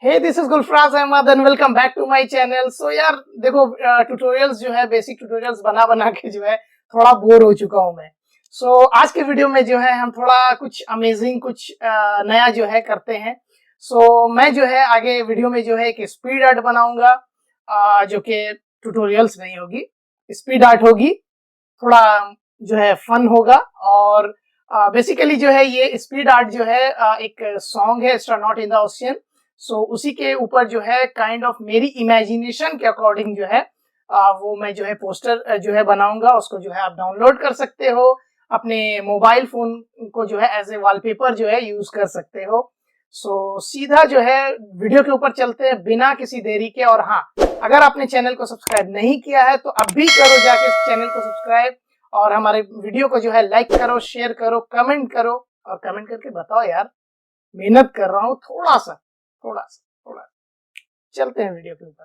Hey this is Gulfaraz Ahmad and welcome back to my channel. So यार देखो, tutorials जो है बेसिक ट्यूटोरियल्स बना बना के जो है थोड़ा बोर हो चुका हूं मैं। आज के वीडियो में जो है हम थोड़ा कुछ अमेजिंग कुछ नया जो है करते हैं। मैं जो है आगे वीडियो में जो है एक स्पीड आर्ट बनाऊंगा, जो कि ट्यूटोरियल्स नहीं होगी, स्पीड आर्ट होगी। थोड़ा जो है फन होगा और बेसिकली जो है ये स्पीड आर्ट जो है एक सॉन्ग है एस्ट्रोनॉट इन द ओशियन। उसी के ऊपर जो है काइंड ऑफ मेरी इमेजिनेशन के अकॉर्डिंग जो है वो मैं जो है पोस्टर जो है बनाऊंगा। उसको जो है आप डाउनलोड कर सकते हो, अपने मोबाइल फोन को जो है एज ए वॉलपेपर जो है यूज कर सकते हो। सीधा जो है वीडियो के ऊपर चलते हैं बिना किसी देरी के। और हाँ, अगर आपने चैनल को सब्सक्राइब नहीं किया है तो अभी करो जाके इस चैनल को सब्सक्राइब, और हमारे वीडियो को जो है लाइक करो, शेयर करो, कमेंट करो, और कमेंट करके बताओ यार मेहनत कर रहा हूँ थोड़ा सा। चलते हैं वीडियो के ऊपर।